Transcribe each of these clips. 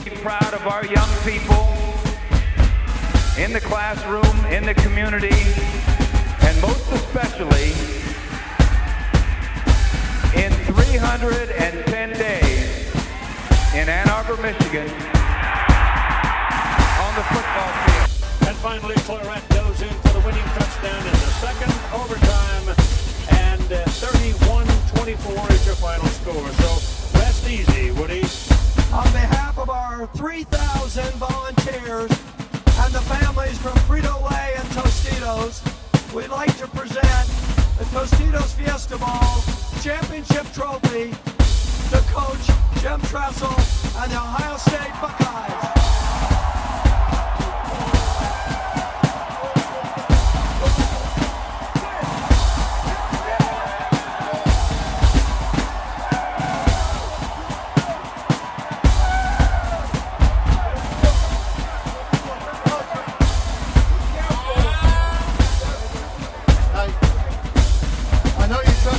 Proud of our young people in the classroom, in the community, and most especially in 310 days in Ann Arbor, Michigan, on the football field. And finally, Claret goes in for the winning touchdown in the second overtime, and 31-24 is your final score. So rest easy, Woody. On behalf of our 3,000 volunteers and the families from Frito-Lay and Tostitos, we'd like to present the Tostitos Fiesta Bowl championship trophy to Coach Jim Tressel and the Ohio State Buckeyes.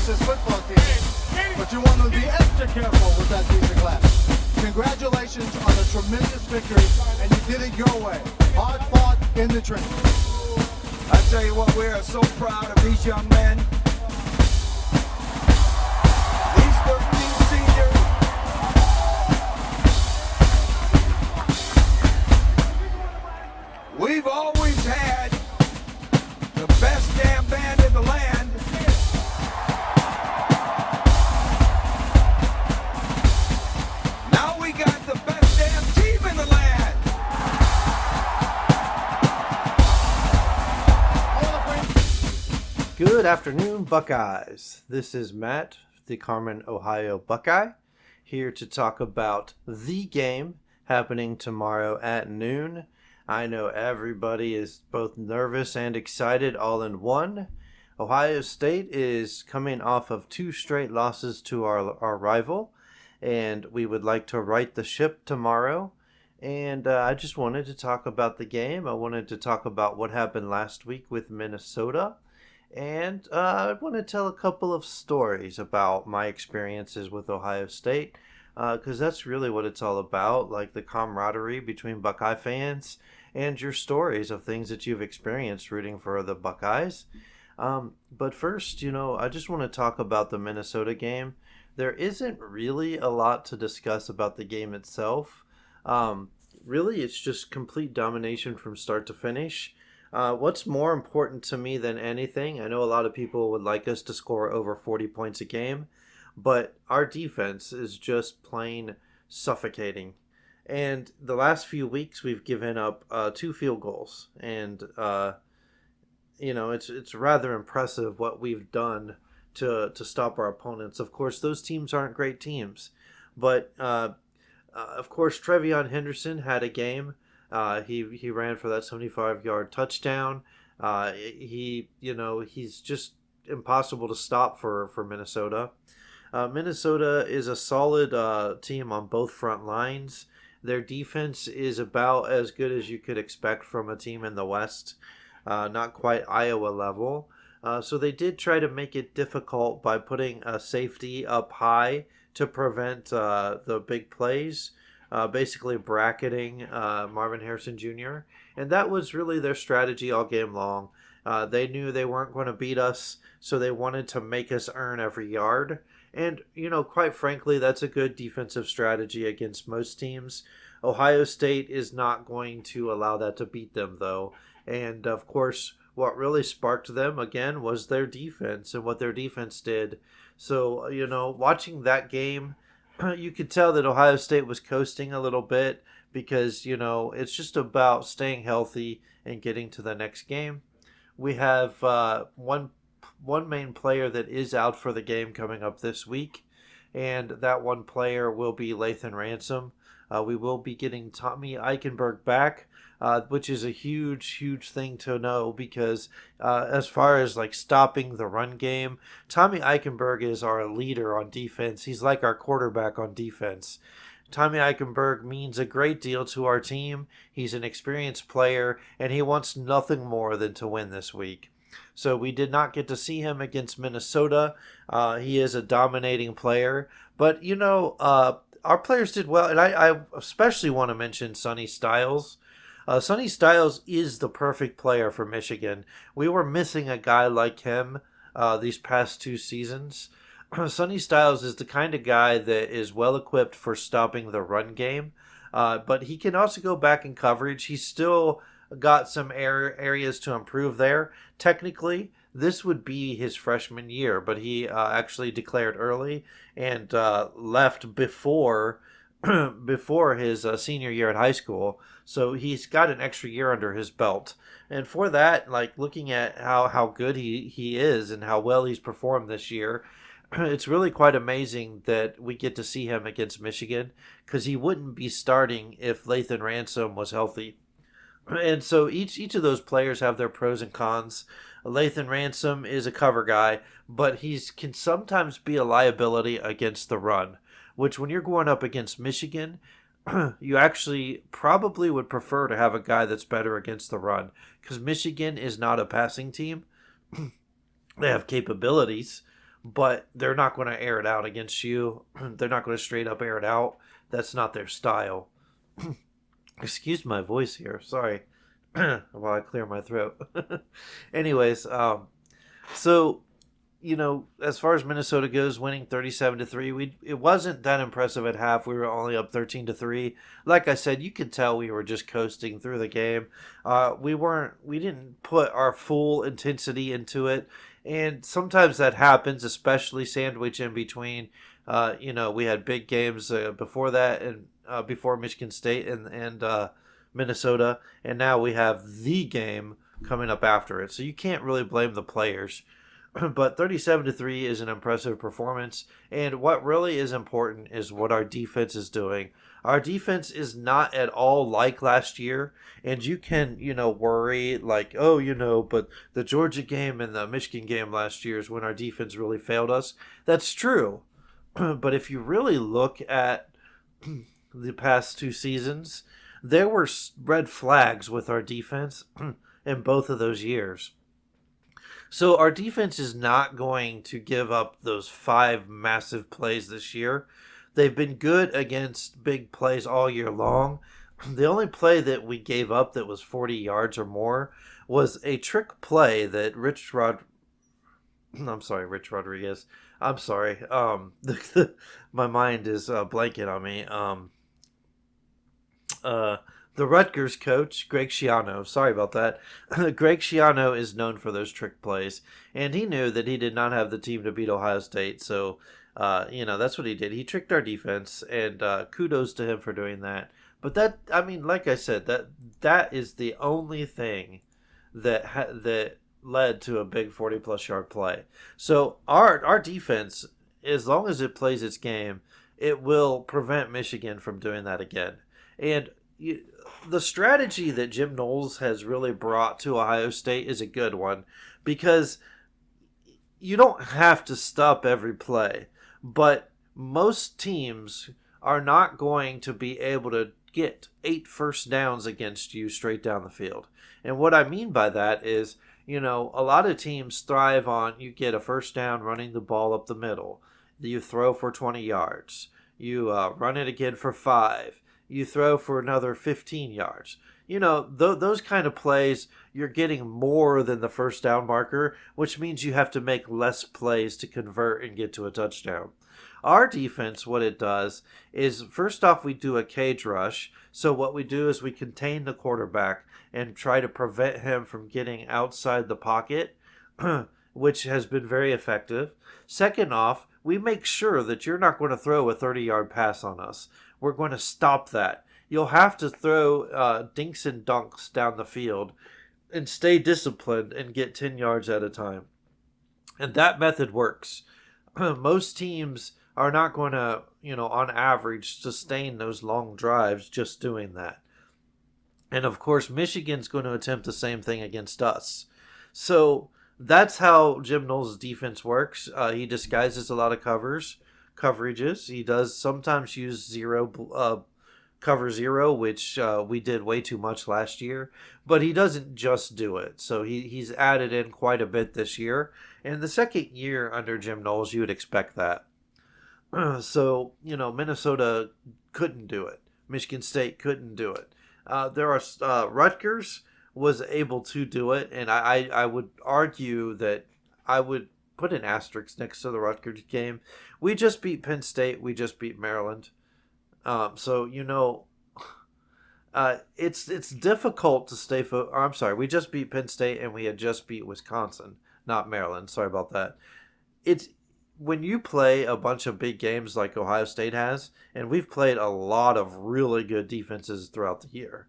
This football team, but you want to be extra careful with that piece of glass. Congratulations on a tremendous victory, and you did it your way. Hard fought in the trenches. I tell you what, we are so proud of these young men. These 13 seniors. We've always had the best damn band in the land. Now we got the best damn team in the land. Good afternoon, Buckeyes. This is Matt, the Carmen, Ohio Buckeye, here to talk about the game happening tomorrow at noon. I know everybody is both nervous and excited all in one. Ohio State is coming off of 2 straight losses to our rival, and we would like to right the ship tomorrow. And I just wanted to talk about the game. I wanted to talk about what happened last week with Minnesota. And I want to tell a couple of stories about my experiences with Ohio State, because that's really what it's all about, like the camaraderie between Buckeye fans and your stories of things that you've experienced rooting for the Buckeyes. But first, I just want to talk about the Minnesota game. There isn't really a lot to discuss about the game itself. Really, it's just complete domination from start to finish. What's more important to me than anything, I know a lot of people would like us to score over 40 points a game, but our defense is just plain suffocating. And the last few weeks, we've given up 2 field goals. And, it's rather impressive what we've done to stop our opponents. Of course, those teams aren't great teams. But, of course, Trevion Henderson had a game. He ran for that 75-yard touchdown. He's just impossible to stop for Minnesota. Minnesota is a solid team on both front lines. Their defense is about as good as you could expect from a team in the West, not quite Iowa level. So they did try to make it difficult by putting a safety up high to prevent the big plays. Basically bracketing Marvin Harrison Jr. And that was really their strategy all game long. They knew they weren't going to beat us, so they wanted to make us earn every yard. And, quite frankly, that's a good defensive strategy against most teams. Ohio State is not going to allow that to beat them, though. And, of course, what really sparked them, again, was their defense and what their defense did. So, watching that game, you could tell that Ohio State was coasting a little bit because, it's just about staying healthy and getting to the next game. We have one main player that is out for the game coming up this week, and that one player will be Lathan Ransom. We will be getting Tommy Eichenberg back, which is a huge thing to know because as far as like stopping the run game, Tommy Eichenberg is our leader on defense. He's like our quarterback on defense. Tommy Eichenberg means a great deal to our team. He's an experienced player, and he wants nothing more than to win this week. So we did not get to see him against Minnesota. He is a dominating player. But, our players did well, and I especially want to mention Sonny Styles. Sonny Styles is the perfect player for Michigan. We were missing a guy like him these past 2 seasons. Sonny Styles is the kind of guy that is well equipped for stopping the run game, but he can also go back in coverage. He's still got some areas to improve there. Technically, this would be his freshman year, but he actually declared early and left before before his senior year at high school. So he's got an extra year under his belt. And for that, like looking at how good he is and how well he's performed this year, it's really quite amazing that we get to see him against Michigan, because he wouldn't be starting if Lathan Ransom was healthy. And so each of those players have their pros and cons. Lathan Ransom is a cover guy, but he can sometimes be a liability against the run, which when you're going up against Michigan, you actually probably would prefer to have a guy that's better against the run, because Michigan is not a passing team. They have capabilities, but they're not going to air it out against you. They're not going to straight up air it out. That's not their style. Excuse my voice here. Sorry. While I clear my throat. Anyways, so, you know, as far as Minnesota goes, winning 37-3, it wasn't that impressive at half. We were only up 13-3. Like I said, you could tell we were just coasting through the game. We didn't put our full intensity into it, and sometimes that happens, especially sandwich in between. We had big games before that, and before Michigan State and Minnesota, and now we have the game coming up after it. So you can't really blame the players. But 37-3 is an impressive performance, and what really is important is what our defense is doing. Our defense is not at all like last year, and you can, worry like, but the Georgia game and the Michigan game last year is when our defense really failed us. That's true. But if you really look at the past 2 seasons, there were red flags with our defense in both of those years. So our defense is not going to give up those 5 massive plays this year. They've been good against big plays all year long. The only play that we gave up that was 40 yards or more was a trick play that Rich Rodriguez. I'm sorry. My mind is blanking on me. The Rutgers coach, Greg Schiano. Sorry about that. Greg Schiano is known for those trick plays, and he knew that he did not have the team to beat Ohio State. So, that's what he did. He tricked our defense, and kudos to him for doing that. But like I said, that is the only thing that led to a big 40-plus yard play. So our defense, as long as it plays its game, it will prevent Michigan from doing that again. And the strategy that Jim Knowles has really brought to Ohio State is a good one, because you don't have to stop every play, but most teams are not going to be able to get 8 first downs against you straight down the field. And what I mean by that is, a lot of teams thrive on you get a first down running the ball up the middle. You throw for 20 yards. You run it again for 5. You throw for another 15 yards. Those kind of plays, you're getting more than the first down marker, which means you have to make less plays to convert and get to a touchdown. Our defense, what it does is, first off, we do a cage rush. So what we do is we contain the quarterback and try to prevent him from getting outside the pocket, which has been very effective. Second off, we make sure that you're not going to throw a 30-yard pass on us. We're going to stop that. You'll have to throw dinks and dunks down the field and stay disciplined and get 10 yards at a time. And that method works. Most teams are not going to, on average, sustain those long drives just doing that. And of course, Michigan's going to attempt the same thing against us. So that's how Jim Knowles' defense works. He disguises a lot of coverages. He does sometimes use cover 0, which we did way too much last year, but he doesn't just do it. So he's added in quite a bit this year. And the second year under Jim Knowles, you would expect that. So, Minnesota couldn't do it. Michigan State couldn't do it. There are Rutgers was able to do it, and I would argue that I would put an asterisk next to the Rutgers game. We just beat Penn State. We just beat Maryland. So it's difficult to stay. I'm sorry, we just beat Penn State, and we had just beat Wisconsin, not Maryland. Sorry about that. It's when you play a bunch of big games like Ohio State has, and we've played a lot of really good defenses throughout the year.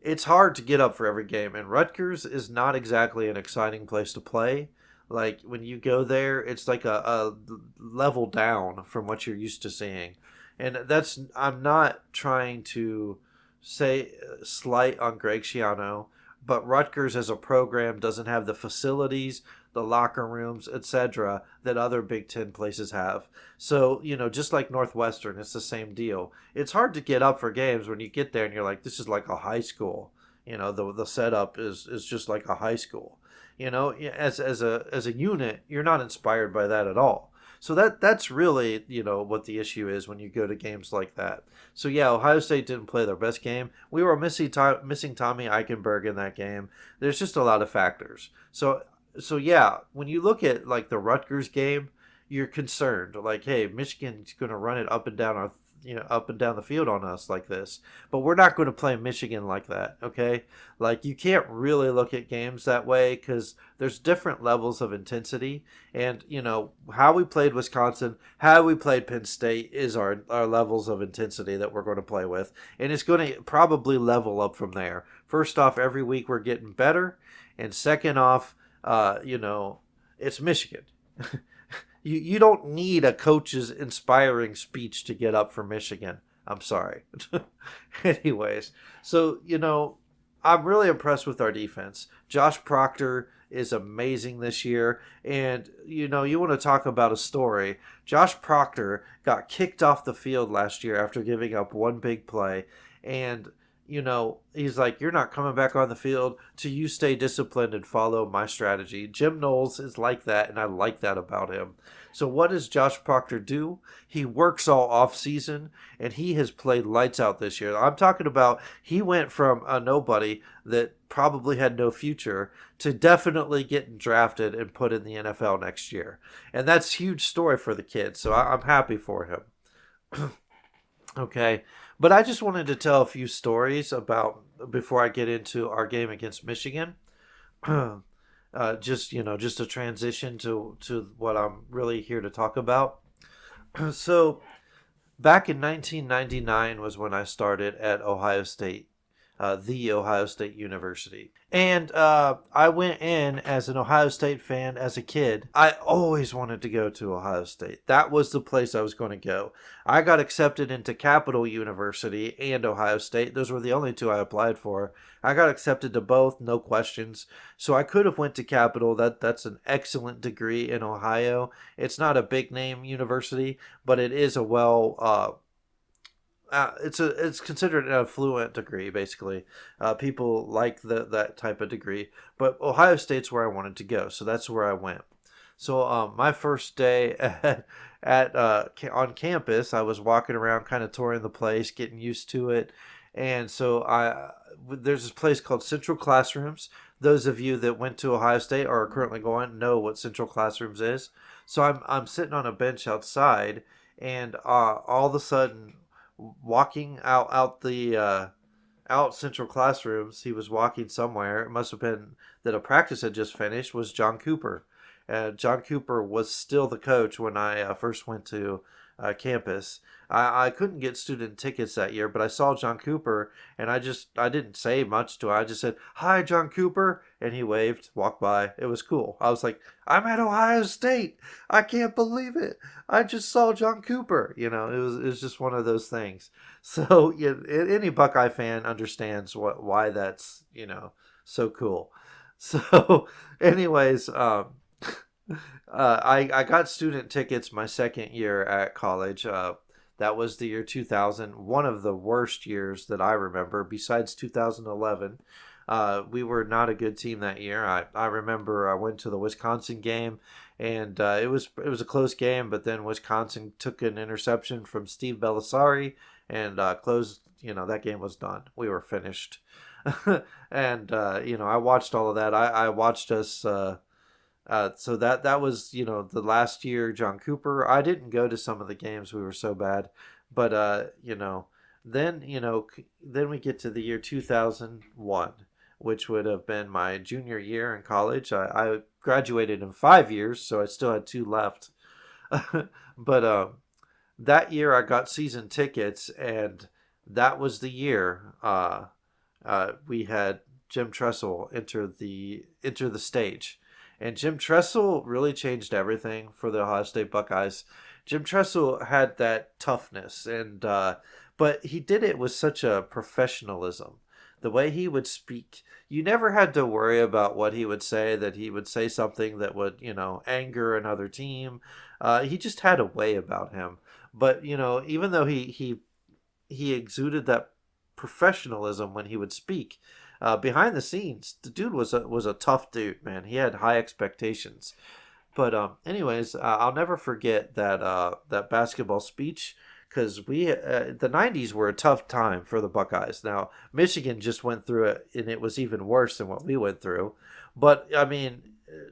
It's hard to get up for every game, and Rutgers is not exactly an exciting place to play. Like when you go there, it's like a level down from what you're used to seeing. And I'm not trying to say slight on Greg Schiano, but Rutgers as a program doesn't have the facilities, the locker rooms, etc., that other Big Ten places have. So, just like Northwestern, it's the same deal. It's hard to get up for games when you get there and you're like, this is like a high school. The setup is just like a high school. As a unit, you're not inspired by that at all. So that's really, what the issue is when you go to games like that. So yeah, Ohio State didn't play their best game. We were missing Tommy Eichenberg in that game. There's just a lot of factors. So yeah, when you look at like the Rutgers game, you're concerned. Like, hey, Michigan's going to run it up and down the field on us like this. But we're not going to play Michigan like that, okay? Like, you can't really look at games that way because there's different levels of intensity. And, how we played Wisconsin, how we played Penn State is our levels of intensity that we're going to play with. And it's going to probably level up from there. First off, every week we're getting better. And second off, it's Michigan. You don't need a coach's inspiring speech to get up for Michigan. I'm sorry. Anyways, so, I'm really impressed with our defense. Josh Proctor is amazing this year. And, you want to talk about a story. Josh Proctor got kicked off the field last year after giving up one big play. And, he's like, you're not coming back on the field till you stay disciplined and follow my strategy. Jim Knowles is like that, and I like that about him. So what does Josh Proctor do? He works all off season, and he has played lights out this year. I'm talking about he went from a nobody that probably had no future to definitely getting drafted and put in the NFL next year. And that's a huge story for the kid, so I'm happy for him. Okay. But I just wanted to tell a few stories before I get into our game against Michigan. Just a transition to what I'm really here to talk about. So back in 1999 was when I started at Ohio State, the Ohio State University. And I went in as an Ohio State fan as a kid. I always wanted to go to Ohio State. That was the place I was going to go. I got accepted into Capital University and Ohio State. Those were the only two I applied for. I got accepted to both, no questions. So I could have went to Capital. That's an excellent degree in Ohio. It's not a big name university, but it is a it's considered an affluent degree, basically. People like that type of degree. But Ohio State's where I wanted to go, so that's where I went. So my first day on campus, I was walking around, kind of touring the place, getting used to it. And so there's this place called Central Classrooms. Those of you that went to Ohio State or are currently going know what Central Classrooms is. So I'm sitting on a bench outside, and all of a sudden, walking out Central Classrooms, he was walking somewhere. It must have been that a practice had just finished. Was John Cooper. John Cooper was still the coach when I first went to campus. I couldn't get student tickets that year, but I saw John Cooper, and I didn't say much to him. I just said, "Hi, John Cooper," and he waved, walked by. It was cool. I was like, I'm at Ohio State. I can't believe it. I just saw John Cooper. It was just one of those things. So yeah, any Buckeye fan understands why that's so cool. So anyways, I got student tickets my second year at college. That was the year 2000, one of the worst years that I remember, besides 2011. We were not a good team that year. I remember I went to the Wisconsin game, and it was a close game. But then Wisconsin took an interception from Steve Belisari and closed. That game was done. We were finished. And I watched all of that. I watched us. So that was the last year John Cooper. I didn't go to some of the games. We were so bad, but then then we get to the year 2001, which would have been my junior year in college. I graduated in 5 years, so I still had 2 left. But that year I got season tickets, and that was the year we had Jim Tressel enter the stage. And Jim Tressel really changed everything for the Ohio State Buckeyes. Jim Tressel had that toughness, and but he did it with such a professionalism. The way he would speak, you never had to worry about what he would say, that he would say something that would, anger another team. He just had a way about him. But, even though he exuded that professionalism when he would speak, behind the scenes, the dude was a tough dude, man. He had high expectations. But anyways, I'll never forget that basketball speech, because the 90s were a tough time for the Buckeyes. Now, Michigan just went through it, and it was even worse than what we went through. But I mean,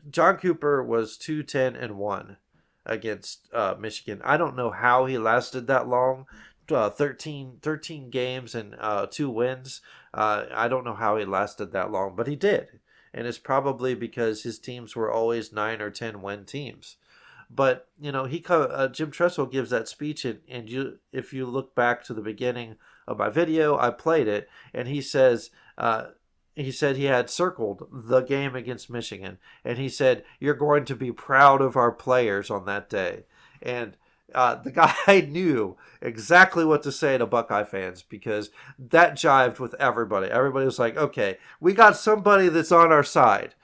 John Cooper was 2-10-1 against Michigan. I don't know how he lasted that long. 13 games and 2 wins. I don't know how he lasted that long, but he did. And it's probably because his teams were always 9 or 10 win teams. But, Jim Tressel gives that speech, and if you look back to the beginning of my video, I played it, and he says, he said he had circled the game against Michigan, and he said, "You're going to be proud of our players on that day." And the guy knew exactly what to say to Buckeye fans, because that jived with everybody. Everybody was like, okay, we got somebody that's on our side.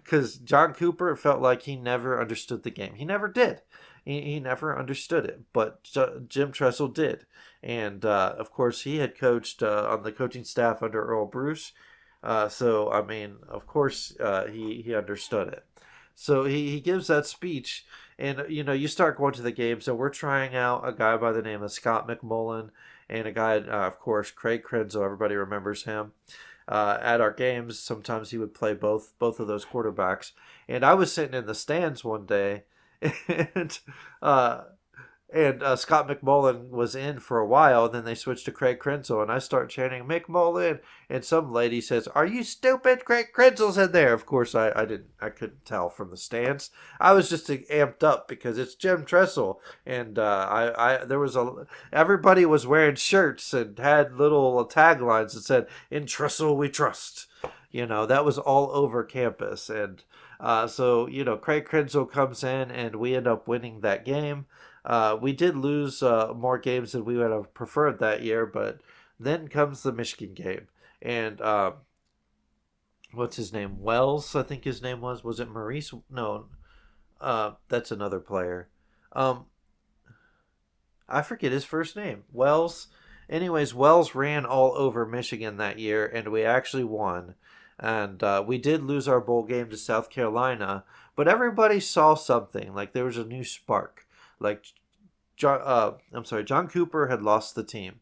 Because John Cooper felt like he never understood the game. He never did. He never understood it. But Jim Tressel did. And, of course, he had coached on the coaching staff under Earl Bruce. So, I mean, of course, he understood it. So he gives that speech, and you start going to the game. So we're trying out a guy by the name of Scott McMullen, and a guy, of course, Craig Krenzel. Everybody remembers him. At our games, sometimes he would play both of those quarterbacks. And I was sitting in the stands one day, and Scott McMullen was in for a while, and then they switched to Craig Krenzel, and I start chanting, "McMullen!" And some lady says, "Are you stupid? Craig Krenzel's in there." Of course, I couldn't tell from the stands. I was just amped up because it's Jim Tressel, and everybody was wearing shirts and had little taglines that said, "In Tressel we trust." That was all over campus, and so Craig Krenzel comes in, and we end up winning that game. We did lose more games than we would have preferred that year, but then comes the Michigan game. And what's his name? Wells, I think his name was. Was it Maurice? No, that's another player. I forget his first name. Wells. Anyways, Wells ran all over Michigan that year, and we actually won. And we did lose our bowl game to South Carolina, but everybody saw something. Like, there was a new spark. Like, John Cooper had lost the team.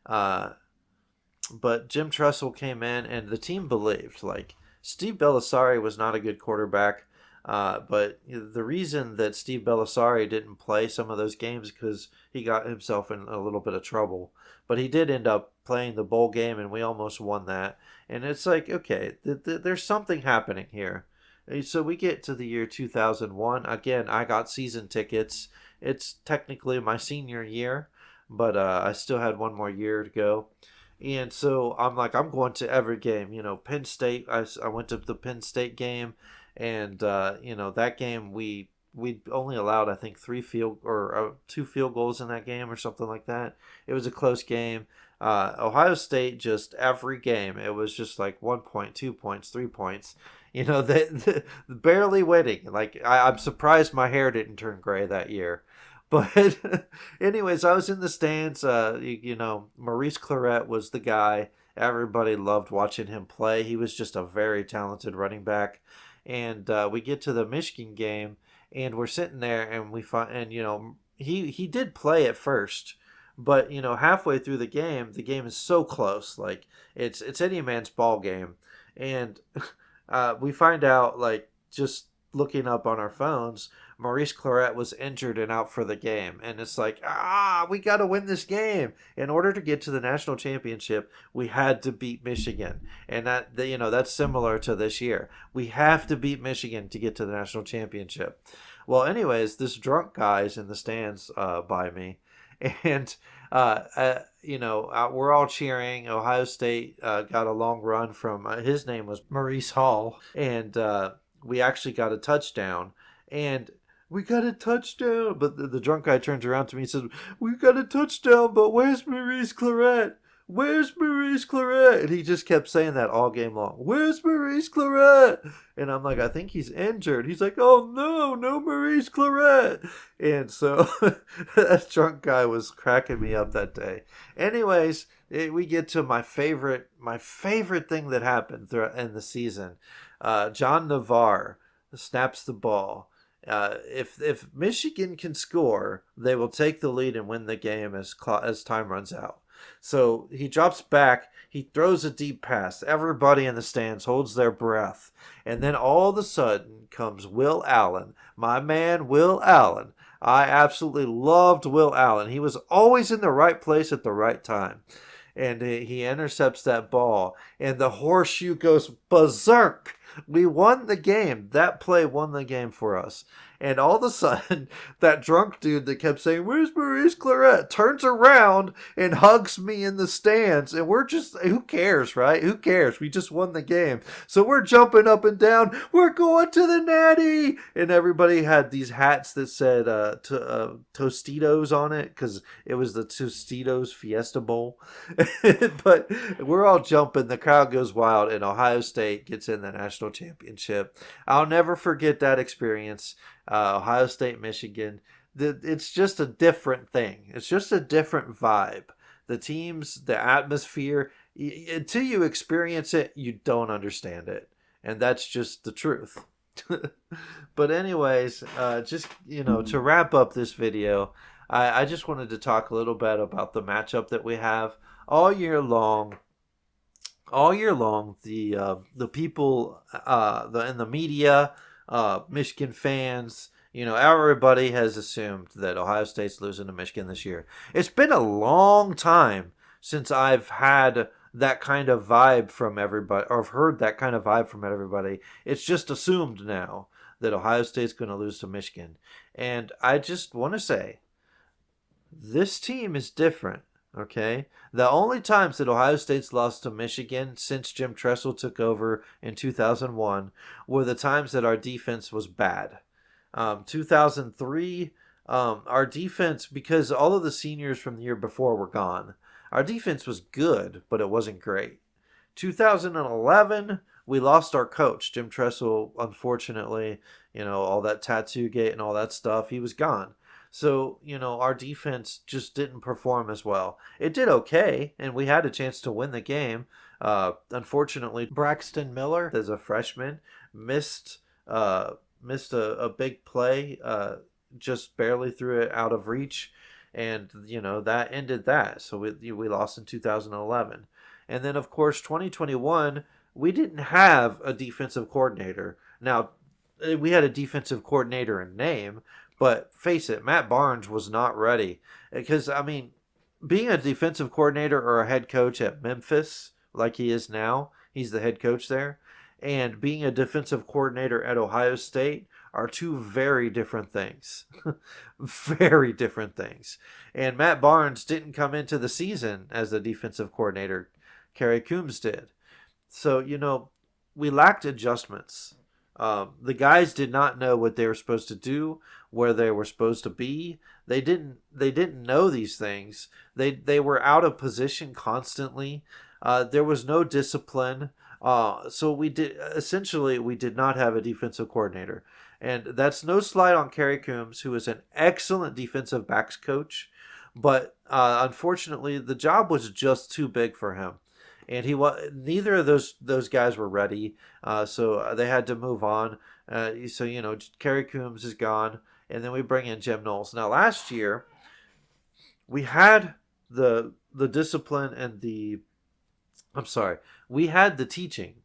But Jim Tressel came in, and the team believed. Like, Steve Belisari was not a good quarterback, but the reason that Steve Belisari didn't play some of those games because he got himself in a little bit of trouble. But he did end up playing the bowl game, and we almost won that. And it's like, okay, there's something happening here. So we get to the year 2001. Again, I got season tickets. It's technically my senior year, but I still had one more year to go. And so I'm like, I'm going to every game. Penn State, I went to the Penn State game, and that game we only allowed, I think, 2 field goals in that game or something like that. It was a close game. Ohio State, just every game, it was just like 1 point, 2 points, 3 points. They barely winning. Like, I'm surprised my hair didn't turn gray that year. But anyways, I was in the stands. Maurice Clarett was the guy, Everybody loved watching him play. He was just a very talented running back. And we get to the Michigan game, and we're sitting there, and we find, and he did play at first, but halfway through the game is so close, like it's any man's ball game, and we find out, like, just looking up on our phones, Maurice Clarett was injured and out for the game. And it's like, we got to win this game. In order to get to the national championship, we had to beat Michigan. And that's similar to this year. We have to beat Michigan to get to the national championship. Well, anyways, this drunk guy's in the stands by me. And, we're all cheering. Ohio State got a long run from, his name was Maurice Hall. And we actually got a touchdown. And we got a touchdown. But the drunk guy turns around to me and says, we got a touchdown, but where's Maurice Clarett? Where's Maurice Clarett? And he just kept saying that all game long. Where's Maurice Clarett? And I'm like, I think he's injured. He's like, oh no Maurice Clarett. And so that drunk guy was cracking me up that day. Anyways, we get to my favorite thing that happened in the season. John Navarre snaps the ball. If Michigan can score, they will take the lead and win the game as time runs out. So he drops back, he throws a deep pass. Everybody in the stands holds their breath. And then all of a sudden comes Will Allen, my man Will Allen. I absolutely loved Will Allen. He was always in the right place at the right time. And he intercepts that ball, and the horseshoe goes berserk. We won the game. That play won the game for us. And all of a sudden, that drunk dude that kept saying, where's Maurice Clarett, turns around and hugs me in the stands. And we're just, who cares, right? Who cares? We just won the game. So we're jumping up and down. We're going to the Natty. And everybody had these hats that said Tostitos on it, because it was the Tostitos Fiesta Bowl. But we're all jumping. The crowd goes wild, and Ohio State gets in the national championship. I'll never forget that experience. Ohio State, Michigan. It's just a different thing. It's just a different vibe. The teams, the atmosphere, until you experience it, you don't understand it. And that's just the truth. But anyways, just, to wrap up this video, I just wanted to talk a little bit about the matchup that we have all year long. All year long, the people in the media, Michigan fans, everybody has assumed that Ohio State's losing to Michigan this year. It's been a long time since I've had that kind of vibe from everybody, or I've heard that kind of vibe from everybody. It's just assumed now that Ohio State's going to lose to Michigan. And I just want to say, this team is different. Okay, the only times that Ohio State's lost to Michigan since Jim Tressel took over in 2001 were the times that our defense was bad. 2003, our defense, because all of the seniors from the year before were gone, our defense was good, but it wasn't great. 2011, we lost our coach, Jim Tressel. Unfortunately, all that tattoo gate and all that stuff, he was gone. So, our defense just didn't perform as well. It did okay, and we had a chance to win the game. Unfortunately, Braxton Miller, as a freshman, missed a big play, just barely threw it out of reach, and, that ended that. So we lost in 2011. And then, of course, 2021, we didn't have a defensive coordinator. Now, we had a defensive coordinator in name, but face it, Matt Barnes was not ready. Because, being a defensive coordinator or a head coach at Memphis, like he is now, he's the head coach there, and being a defensive coordinator at Ohio State are two very different things. Very different things. And Matt Barnes didn't come into the season as the defensive coordinator. Kerry Coombs did. So, we lacked adjustments. The guys did not know what they were supposed to do, where they were supposed to be. They didn't know these things. They were out of position constantly. There was no discipline. So we did not have a defensive coordinator. And that's no slight on Kerry Coombs, who is an excellent defensive backs coach. But unfortunately, the job was just too big for him. and neither of those guys were ready, so they had to move on. So Kerry Coombs is gone, and then we bring in Jim Knowles. Now last year, we had the discipline and we had the teaching,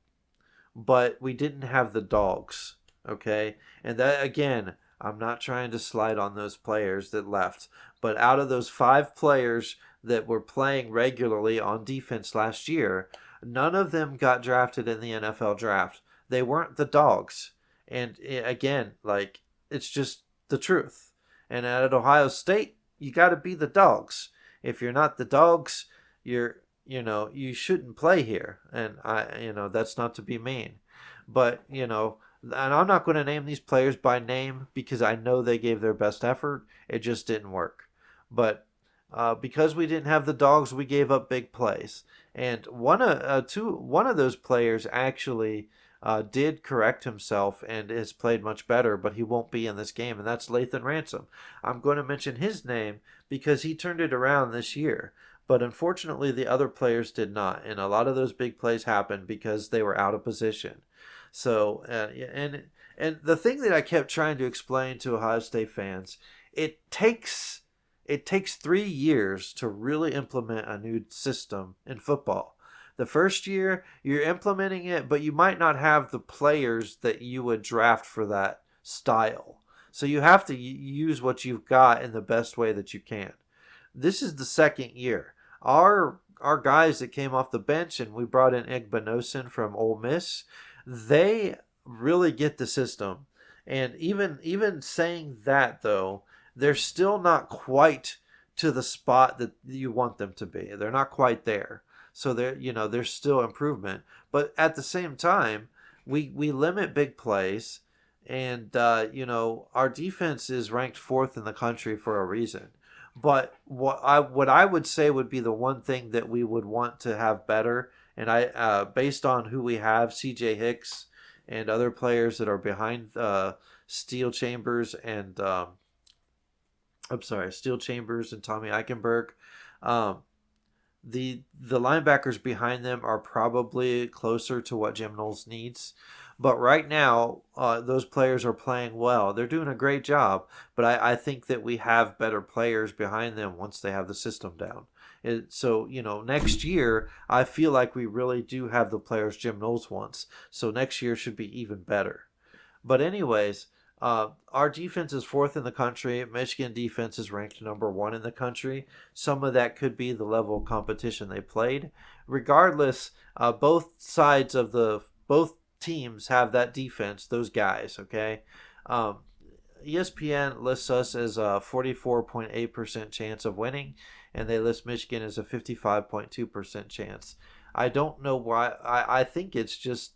but we didn't have the dogs. Okay, and that again, I'm not trying to slide on those players that left, but out of those 5 players that were playing regularly on defense last year, none of them got drafted in the NFL draft. They weren't the dogs. And again, like, it's just the truth. And at Ohio State, you got to be the dogs. If you're not the dogs, you shouldn't play here. And that's not to be mean, but and I'm not going to name these players by name because I know they gave their best effort. It just didn't work. But because we didn't have the dogs, we gave up big plays. And one of those players actually did correct himself and has played much better, but he won't be in this game, and that's Lathan Ransom. I'm going to mention his name because he turned it around this year. But unfortunately, the other players did not. And a lot of those big plays happened because they were out of position. So, and the thing that I kept trying to explain to Ohio State fans, it takes 3 years to really implement a new system in football. The first year, you're implementing it, but you might not have the players that you would draft for that style. So you have to use what you've got in the best way that you can. This is the second year. Our guys that came off the bench, and we brought in Igbinosun from Ole Miss, they really get the system. And even saying that, though, they're still not quite to the spot that you want them to be. They're not quite there. So there's still improvement. But at the same time, we limit big plays, and our defense is ranked 4th in the country for a reason. But what I would say would be the one thing that we would want to have better, and based on who we have, C.J. Hicks and other players that are behind Steel Chambers and Tommy Eichenberg. The linebackers behind them are probably closer to what Jim Knowles needs. But right now, those players are playing well. They're doing a great job. But I think that we have better players behind them once they have the system down. So, next year, I feel like we really do have the players Jim Knowles wants. So next year should be even better. But anyways, our defense is 4th in the country. Michigan defense is ranked number 1 in the country. Some of that could be the level of competition they played. Regardless, both teams have that defense, those guys, okay? ESPN lists us as a 44.8% chance of winning, and they list Michigan as a 55.2% chance. I don't know why. I think it's just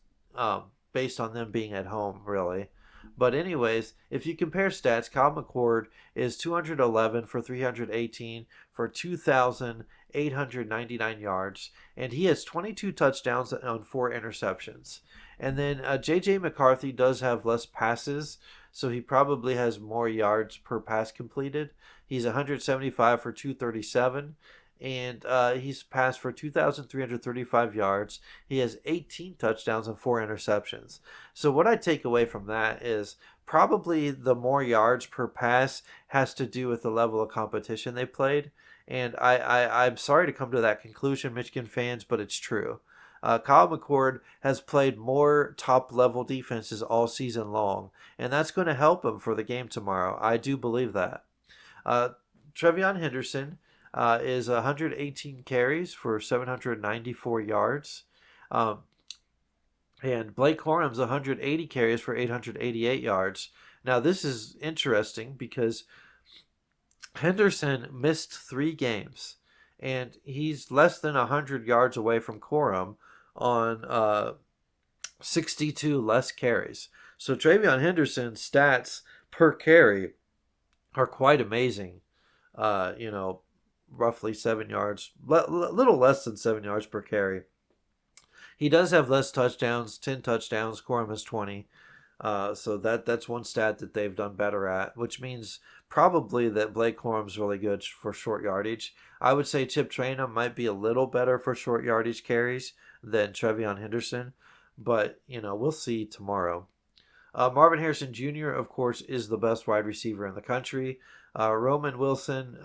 based on them being at home, really. But anyways, if you compare stats, Kyle McCord is 211 for 318 for 2,899 yards, and he has 22 touchdowns on 4 interceptions. And then J.J. McCarthy does have less passes, so he probably has more yards per pass completed. He's 175 for 237, and he's passed for 2,335 yards. He has 18 touchdowns and 4 interceptions. So what I take away from that is probably the more yards per pass has to do with the level of competition they played. And I'm sorry to come to that conclusion, Michigan fans, but it's true. Kyle McCord has played more top-level defenses all season long, and that's going to help him for the game tomorrow. I do believe that. Trevion Henderson is 118 carries for 794 yards. And Blake Corum's 180 carries for 888 yards. Now, this is interesting because Henderson missed 3 games, and he's less than 100 yards away from Corum on 62 less carries. So Trevion Henderson's stats per carry are quite amazing. Roughly 7 yards, little less than 7 yards per carry. He does have less touchdowns, 10 touchdowns. Corum has 20. So that's one stat that they've done better at, which means probably that Blake Corum's really good for short yardage. I would say Chip Trayanum might be a little better for short yardage carries than Trevion Henderson, but we'll see tomorrow. Marvin Harrison Jr., of course, is the best wide receiver in the country. Roman Wilson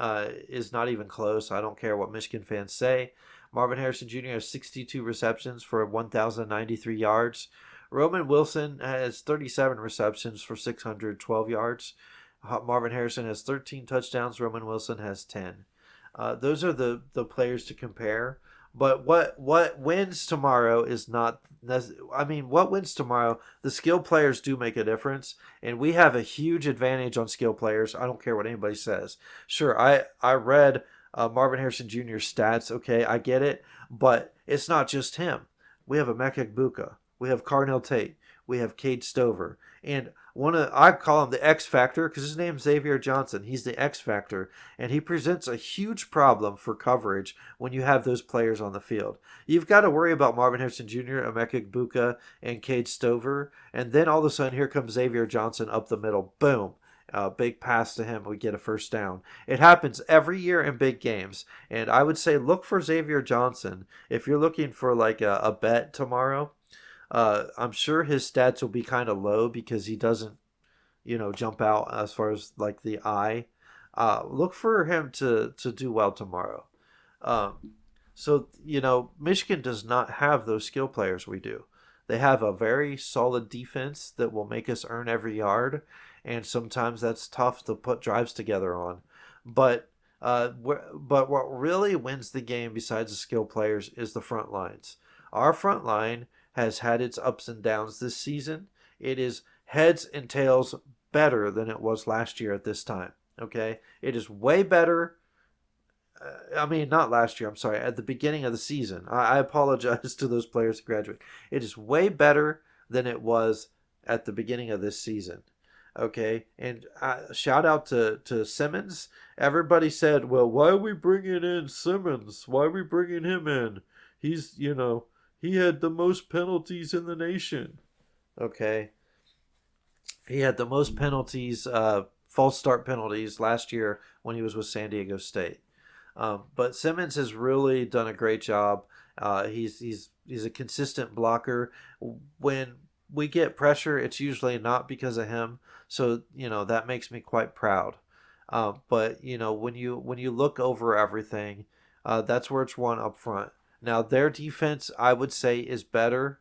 is not even close. I don't care what Michigan fans say. Marvin Harrison Jr. has 62 receptions for 1,093 yards. Roman Wilson has 37 receptions for 612 yards. Marvin Harrison has 13 touchdowns. Roman Wilson has 10. Those are the players to compare. But what wins tomorrow is not what wins tomorrow, the skill players do make a difference, and we have a huge advantage on skill players. I don't care what anybody says. Sure, I read Marvin Harrison Jr.'s stats. Okay, I get it, but it's not just him. We have Emeka Egbuka. We have Carnell Tate. We have Cade Stover. And I call him the X Factor because his name's Xavier Johnson. He's the X Factor, and he presents a huge problem for coverage when you have those players on the field. You've got to worry about Marvin Harrison Jr., Emeka Egbuka, and Cade Stover, and then all of a sudden here comes Xavier Johnson up the middle. Boom. Big pass to him. We get a first down. It happens every year in big games, and I would say look for Xavier Johnson if you're looking for like a bet tomorrow. I'm sure his stats will be kind of low because he doesn't, jump out as far as like the eye. Look for him to do well tomorrow. So Michigan does not have those skill players we do. They have a very solid defense that will make us earn every yard, and sometimes that's tough to put drives together on. But what really wins the game besides the skill players is the front lines. Our front line has had its ups and downs this season. It is heads and tails better than it was last year at this time. Okay? It is way better. Not last year. I'm sorry. At the beginning of the season. I apologize to those players who graduate. It is way better than it was at the beginning of this season. Okay? And shout out to Simmons. Everybody said, well, why are we bringing in Simmons? Why are we bringing him in? He's, he had the most penalties in the nation. Okay. He had the most penalties, false start penalties last year when he was with San Diego State. But Simmons has really done a great job. He's a consistent blocker. When we get pressure, it's usually not because of him. So, that makes me quite proud. But, when you look over everything, that's where it's won up front. Now, their defense, I would say, is better.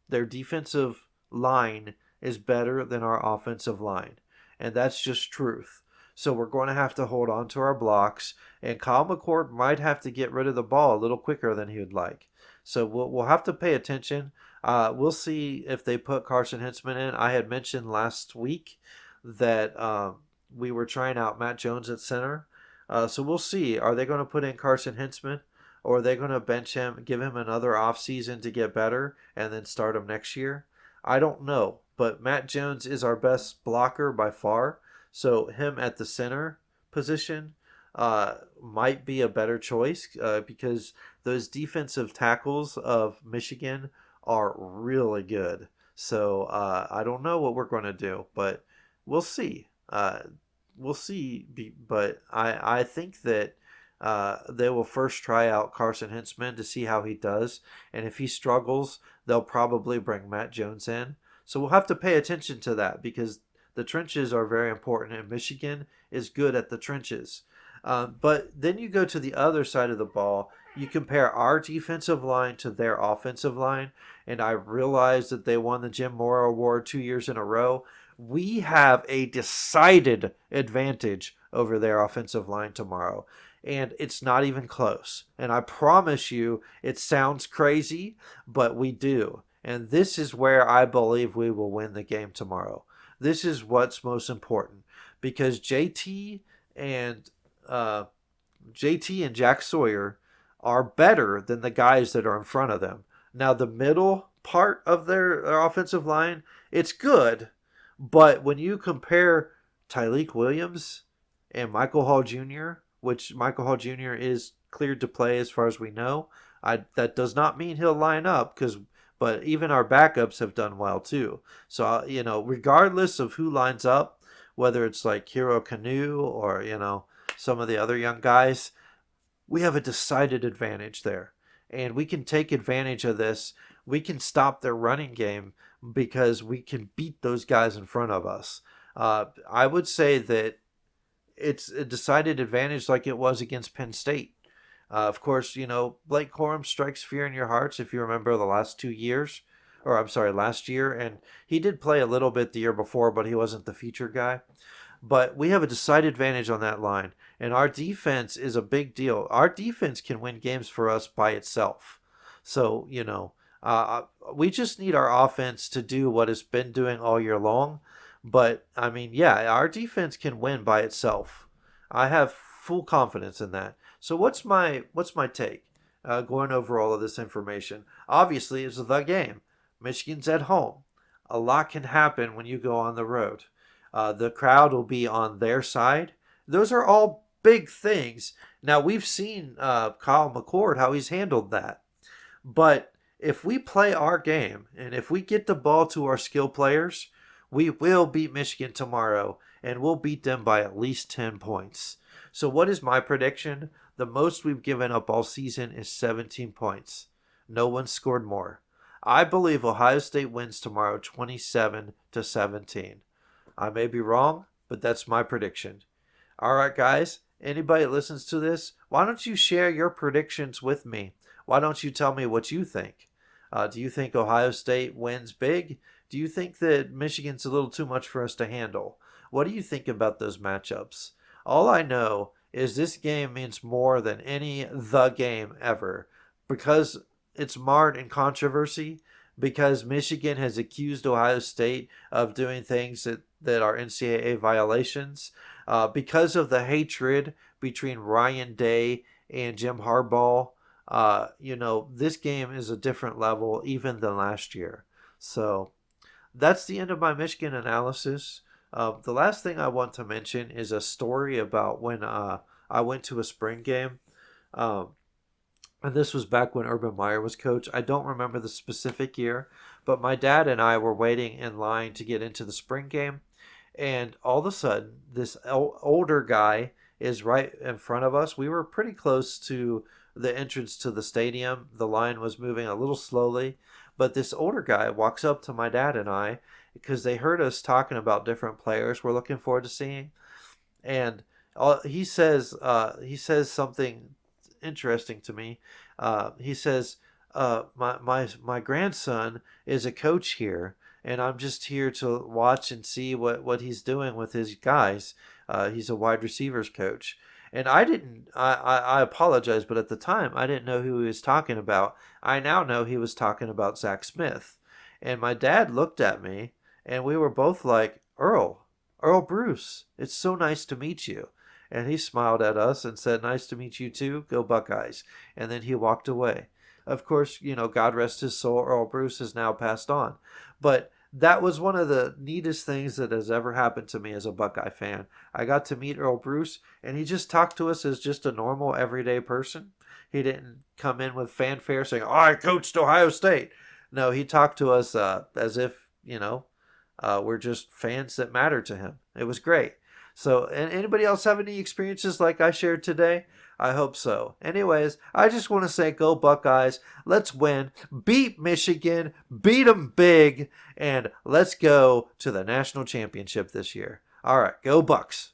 Their defensive line is better than our offensive line. And that's just truth. So we're going to have to hold on to our blocks. And Kyle McCord might have to get rid of the ball a little quicker than he would like. So we'll have to pay attention. We'll see if they put Carson Hintzman in. I had mentioned last week that we were trying out Matt Jones at center. So we'll see. Are they going to put in Carson Hintzman? Or are they going to bench him, give him another offseason to get better, and then start him next year? I don't know. But Matt Jones is our best blocker by far. So him at the center position might be a better choice because those defensive tackles of Michigan are really good. So I don't know what we're going to do, but we'll see. We'll see. But I think that they will first try out Carson Hintzman to see how he does. And if he struggles, they'll probably bring Matt Jones in. So we'll have to pay attention to that because the trenches are very important, and Michigan is good at the trenches. But then you go to the other side of the ball. You compare our defensive line to their offensive line, and I realize that they won the Jim Mora Award 2 years in a row. We have a decided advantage over their offensive line tomorrow. And it's not even close. And I promise you, it sounds crazy, but we do. And this is where I believe we will win the game tomorrow. This is what's most important. Because JT and Jack Sawyer are better than the guys that are in front of them. Now, the middle part of their offensive line, it's good. But when you compare Tyleik Williams and Michael Hall Jr., which Michael Hall Jr. is cleared to play as far as we know, that does not mean he'll line up because but even our backups have done well too. So, regardless of who lines up, whether it's like Hero Canoe or, some of the other young guys, we have a decided advantage there. And we can take advantage of this. We can stop their running game because we can beat those guys in front of us. I would say that it's a decided advantage like it was against Penn State. Of course, Blake Corum strikes fear in your hearts if you remember the last 2 years. Or, I'm sorry, last year. And he did play a little bit the year before, but he wasn't the feature guy. But we have a decided advantage on that line. And our defense is a big deal. Our defense can win games for us by itself. So, we just need our offense to do what it's been doing all year long. But, our defense can win by itself. I have full confidence in that. So what's my take going over all of this information? Obviously, it's the game. Michigan's at home. A lot can happen when you go on the road. The crowd will be on their side. Those are all big things. Now, we've seen Kyle McCord, how he's handled that. But if we play our game and if we get the ball to our skill players, we will beat Michigan tomorrow, and we'll beat them by at least 10 points. So what is my prediction? The most we've given up all season is 17 points. No one scored more. I believe Ohio State wins tomorrow 27-17. I may be wrong, but that's my prediction. All right, guys, anybody that listens to this, why don't you share your predictions with me? Why don't you tell me what you think? Do you think Ohio State wins big? Do you think that Michigan's a little too much for us to handle? What do you think about those matchups? All I know is this game means more than any the game ever because it's marred in controversy, because Michigan has accused Ohio State of doing things that are NCAA violations, because of the hatred between Ryan Day and Jim Harbaugh. This game is a different level even than last year. So that's the end of my Michigan analysis. The last thing I want to mention is a story about when I went to a spring game. And this was back when Urban Meyer was coach. I don't remember the specific year, but my dad and I were waiting in line to get into the spring game. And all of a sudden, this older guy is right in front of us. We were pretty close to the entrance to the stadium. The line was moving a little slowly. But this older guy walks up to my dad and I because they heard us talking about different players we're looking forward to seeing. And he says something interesting to me. He says, my grandson is a coach here, and I'm just here to watch and see what he's doing with his guys. He's a wide receivers coach. And I apologize, but at the time, I didn't know who he was talking about. I now know he was talking about Zach Smith. And my dad looked at me, and we were both like, Earl Bruce, it's so nice to meet you. And he smiled at us and said, nice to meet you too, go Buckeyes. And then he walked away. Of course, God rest his soul, Earl Bruce has now passed on. But that was one of the neatest things that has ever happened to me as a Buckeye fan. I got to meet Earl Bruce, and he just talked to us as just a normal, everyday person. He didn't come in with fanfare saying, I coached Ohio State. No, he talked to us as if, we're just fans that matter to him. It was great. So, and anybody else have any experiences like I shared today? I hope so. Anyways, I just want to say go Buckeyes. Let's win. Beat Michigan. Beat them big. And let's go to the national championship this year. All right, go Bucks.